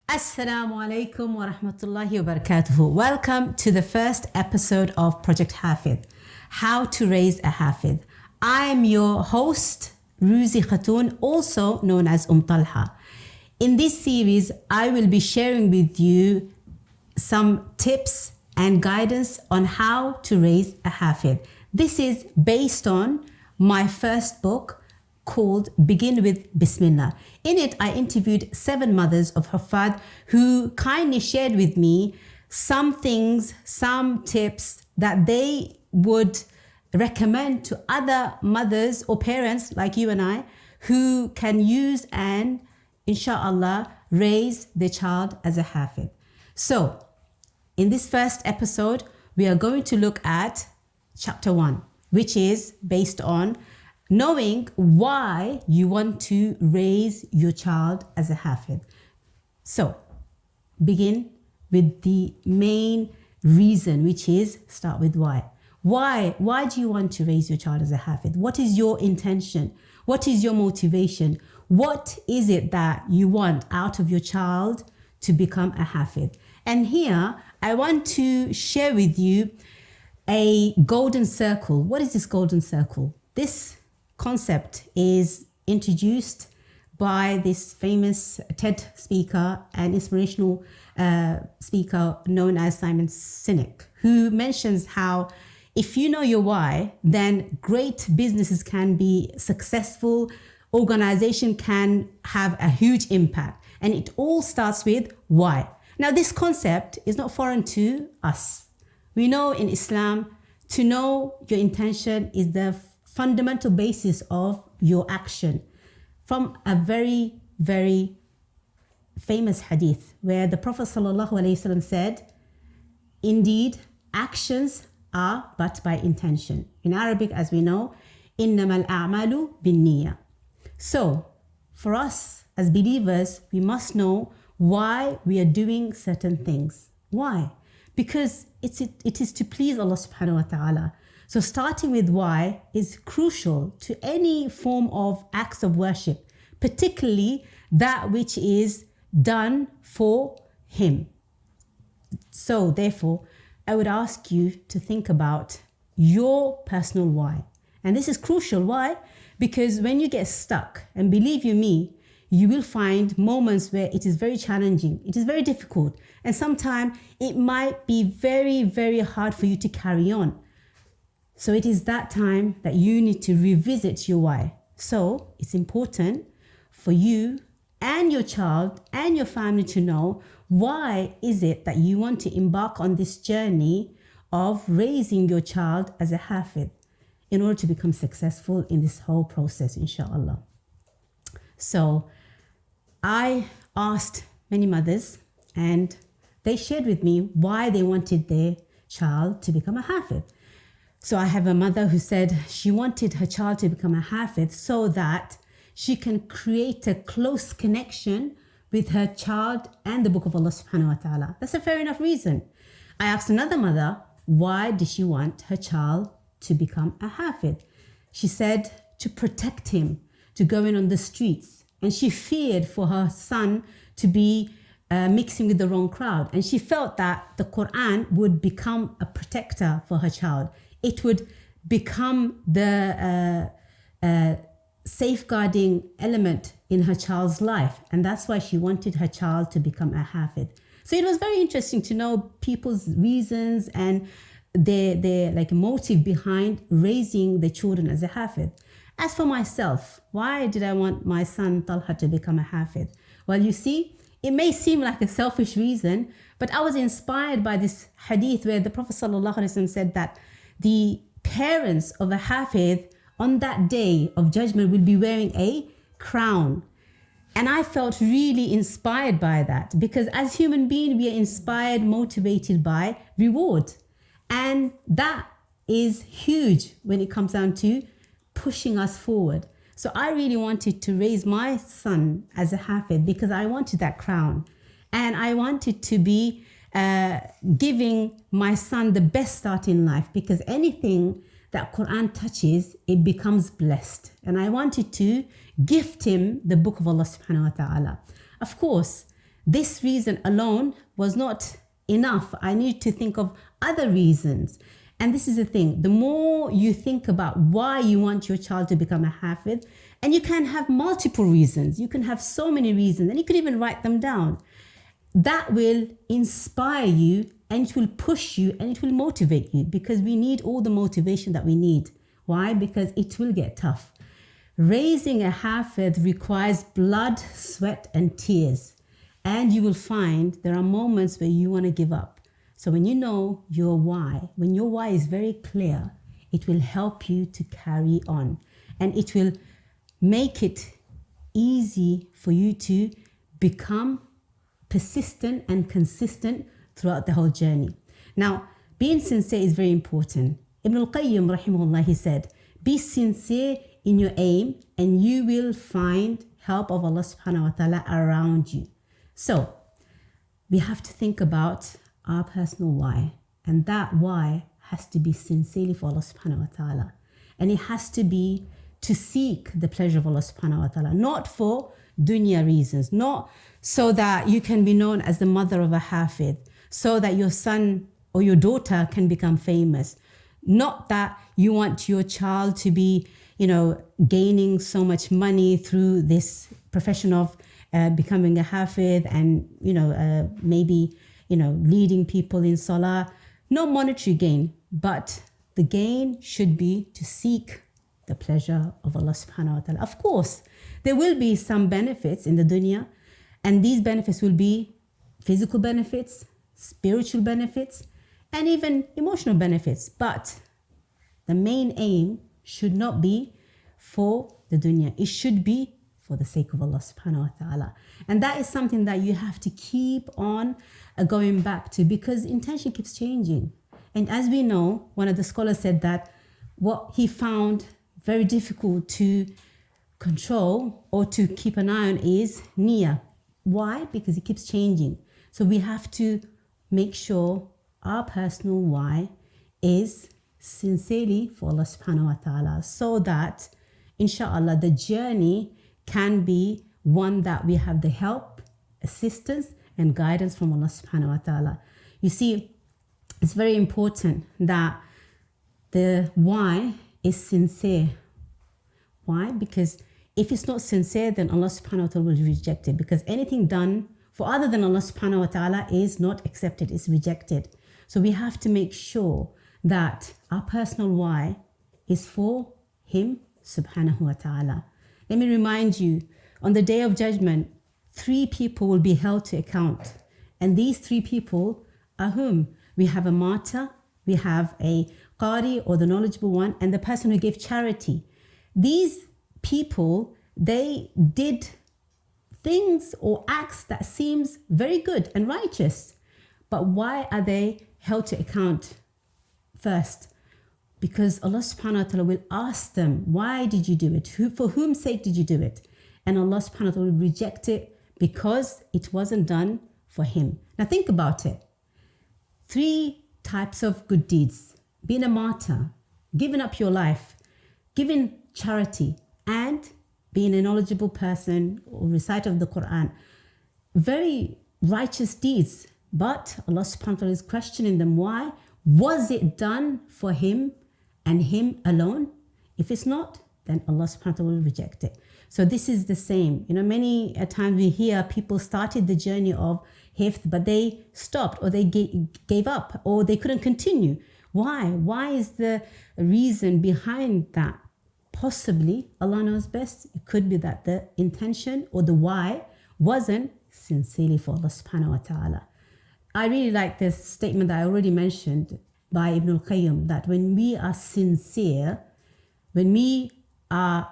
Assalamu alaikum wa rahmatullahi wa barakatuhu. Welcome to the first episode of Project Hafidh, How to Raise a Hafidh. I am your host, Ruzi Khatoon, also known as Talha. In this series, I will be sharing with you some tips and guidance on how to raise a Hafidh. This is based on my first book, called Begin with Bismillah. In it, I interviewed 7 mothers of Hifdh who kindly shared with me some things, some tips that they would recommend to other mothers or parents like you and I who can use and, inshallah, raise their child as a Hafidh. So, in this first episode, we are going to look at chapter 1, which is based on knowing why you want to raise your child as a Hafidh. So, begin with the main reason, which is start with why. Why do you want to raise your child as a Hafidh? What is your intention? What is your motivation? What is it that you want out of your child to become a Hafidh? And here, I want to share with you a golden circle. What is this golden circle? This concept is introduced by this famous TED speaker and inspirational speaker known as Simon Sinek, who mentions how if you know your why, then great businesses can be successful, organization can have a huge impact, and it all starts with why. Now, this concept is not foreign to us. We know in Islam, to know your intention is the fundamental basis of your action, from a very, very famous hadith where the Prophet ﷺ said, indeed, actions are but by intention. In Arabic, as we know, إِنَّمَا الْأَعْمَالُ بِالنِّيَّةِ. So, for us as believers, we must know why we are doing certain things. Why? Because it is to please Allah subhanahu wa ta'ala. So starting with why is crucial to any form of acts of worship, particularly that which is done for Him. So therefore, I would ask you to think about your personal why. And this is crucial. Why? Because when you get stuck, and believe you me, you will find moments where it is very challenging, it is very difficult, and sometimes it might be very, very hard for you to carry on. So it is that time that you need to revisit your why. So it's important for you and your child and your family to know why is it that you want to embark on this journey of raising your child as a Hafidh in order to become successful in this whole process, inshallah. So I asked many mothers and they shared with me why they wanted their child to become a Hafidh. So I have a mother who said she wanted her child to become a Hafidh so that she can create a close connection with her child and the book of Allah subhanahu wa ta'ala. That's a fair enough reason. I asked another mother, why did she want her child to become a Hafidh? She said to protect him, to go in on the streets. And she feared for her son to be mixing with the wrong crowd. And she felt that the Qur'an would become a protector for her child. It would become the safeguarding element in her child's life. And that's why she wanted her child to become a Hafidh. So it was very interesting to know people's reasons and their like motive behind raising the children as a Hafidh. As for myself, why did I want my son Talha to become a Hafidh? Well, you see, it may seem like a selfish reason, but I was inspired by this hadith where the Prophet ﷺ said that the parents of a Hafidh on that day of judgment will be wearing a crown. And I felt really inspired by that because as human beings, we are inspired, motivated by reward. And that is huge when it comes down to pushing us forward. So I really wanted to raise my son as a Hafidh because I wanted that crown. And I wanted to be giving my son the best start in life because anything that Qur'an touches, it becomes blessed. And I wanted to gift him the book of Allah subhanahu wa ta'ala. Of course, this reason alone was not enough. I need to think of other reasons. And this is the thing, the more you think about why you want your child to become a Hafidh, and you can have multiple reasons, you can have so many reasons, and you could even write them down. That will inspire you, and it will push you, and it will motivate you, because we need all the motivation that we need. Why? Because it will get tough. Raising a Hafidh requires blood, sweat, and tears. And you will find there are moments where you want to give up. So when you know your why, when your why is very clear, it will help you to carry on. And it will make it easy for you to become persistent and consistent throughout the whole journey. Now, being sincere is very important. Ibn al-Qayyim, rahimahullah, he said, be sincere in your aim and you will find help of Allah subhanahu wa ta'ala around you. So, we have to think about our personal why. And that why has to be sincerely for Allah subhanahu wa ta'ala. And it has to be to seek the pleasure of Allah subhanahu wa ta'ala, not for dunya reasons, not so that you can be known as the mother of a Hafidh, so that your son or your daughter can become famous, not that you want your child to be, gaining so much money through this profession of becoming a Hafidh and, maybe, leading people in salah. No monetary gain, but the gain should be to seek the pleasure of Allah subhanahu wa ta'ala. Of course, there will be some benefits in the dunya, and these benefits will be physical benefits, spiritual benefits, and even emotional benefits. But the main aim should not be for the dunya. It should be for the sake of Allah subhanahu wa ta'ala. And that is something that you have to keep on going back to, because intention keeps changing. And as we know, one of the scholars said that what he found very difficult to control or to keep an eye on is niyyah. Why? Because it keeps changing. So we have to make sure our personal why is sincerely for Allah subhanahu wa ta'ala, so that inshallah the journey can be one that we have the help, assistance and guidance from Allah subhanahu wa ta'ala. You see, it's very important that the why is sincere. Why? Because if it's not sincere, then Allah subhanahu wa ta'ala will reject it, because anything done for other than Allah subhanahu wa ta'ala is not accepted, it's rejected. So we have to make sure that our personal why is for Him subhanahu wa ta'ala. Let me remind you, on the day of judgment, 3 people will be held to account. And these 3 people are whom? We have a martyr, we have a qari or the knowledgeable one, and the person who gave charity. These people, they did things or acts that seems very good and righteous. But why are they held to account first? Because Allah subhanahu wa ta'ala will ask them, why did you do it? For whom's sake did you do it? And Allah subhanahu wa ta'ala will reject it because it wasn't done for Him. Now think about it. 3 types of good deeds: being a martyr, giving up your life, giving charity, and being a knowledgeable person or reciter of the Qur'an. Very righteous deeds, but Allah subhanahu wa ta'ala is questioning them. Why? Was it done for Him and Him alone? If it's not, then Allah subhanahu wa ta'ala will reject it. So this is the same. Many times we hear people started the journey of Hifdh, but they stopped, or they gave up, or they couldn't continue. Why? Why is the reason behind that? Possibly, Allah knows best. It could be that the intention or the why wasn't sincerely for Allah subhanahu wa ta'ala. I really like this statement that I already mentioned by Ibn al-Qayyim, that when we are sincere, when we are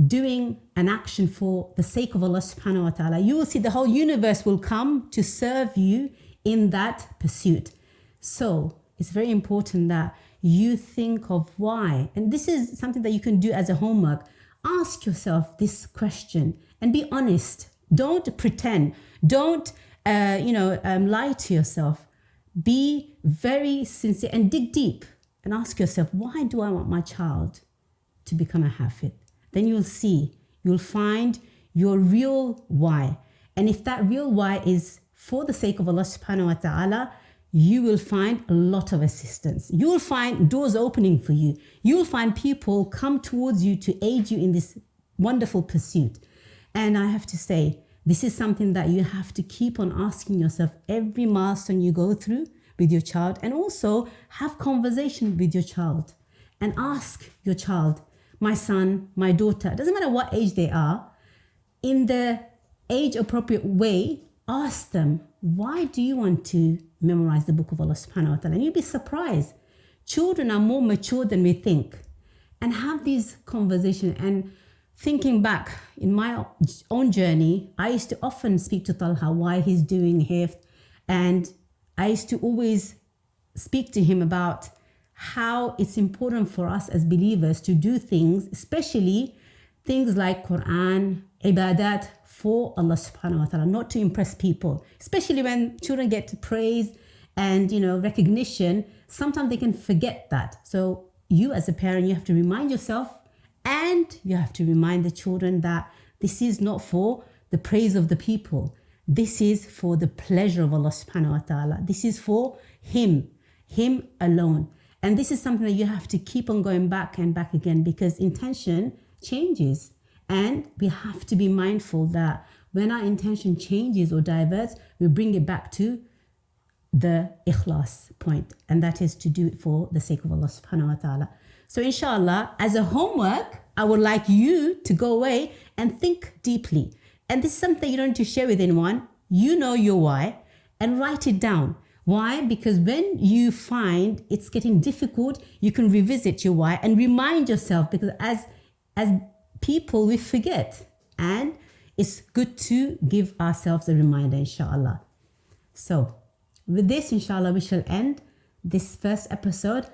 doing an action for the sake of Allah subhanahu wa ta'ala, you will see the whole universe will come to serve you in that pursuit. So it's very important that you think of why. And this is something that you can do as a homework. Ask yourself this question and be honest. Don't pretend. Don't lie to yourself. Be very sincere and dig deep and ask yourself, why do I want my child to become a Hafidh? Then you'll find your real why. And if that real why is for the sake of Allah subhanahu wa ta'ala, you will find a lot of assistance. You will find doors opening for you. You will find people come towards you to aid you in this wonderful pursuit. And I have to say, this is something that you have to keep on asking yourself every milestone you go through with your child, and also have conversation with your child and ask your child, my son, my daughter, it doesn't matter what age they are, in the age appropriate way, ask them, why do you want to memorize the book of Allah subhanahu wa ta'ala? And you'll be surprised. Children are more mature than we think. And have these conversations. And thinking back in my own journey, I used to often speak to Talha why he's doing Hifdh, and I used to always speak to him about how it's important for us as believers to do things, especially things like Qur'an, ibadat, for Allah subhanahu wa ta'ala, not to impress people. Especially when children get praise and recognition, sometimes they can forget that. So you as a parent, you have to remind yourself, and you have to remind the children that this is not for the praise of the people. This is for the pleasure of Allah subhanahu wa ta'ala. This is for Him alone. And this is something that you have to keep on going back and back again, because intention changes. And we have to be mindful that when our intention changes or diverts, we bring it back to the ikhlas point. And that is to do it for the sake of Allah subhanahu wa ta'ala. So inshallah, as a homework, I would like you to go away and think deeply. And this is something you don't need to share with anyone. You know your why, and write it down. Why? Because when you find it's getting difficult, you can revisit your why and remind yourself, because as people, we forget. And it's good to give ourselves a reminder, inshallah. So with this, inshallah, we shall end this first episode.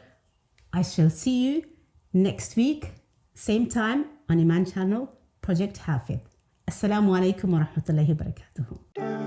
I shall see you next week, same time on Iman channel, Project Hafidh. Assalamu alaikum wa rahmatullahi wa barakatuhu.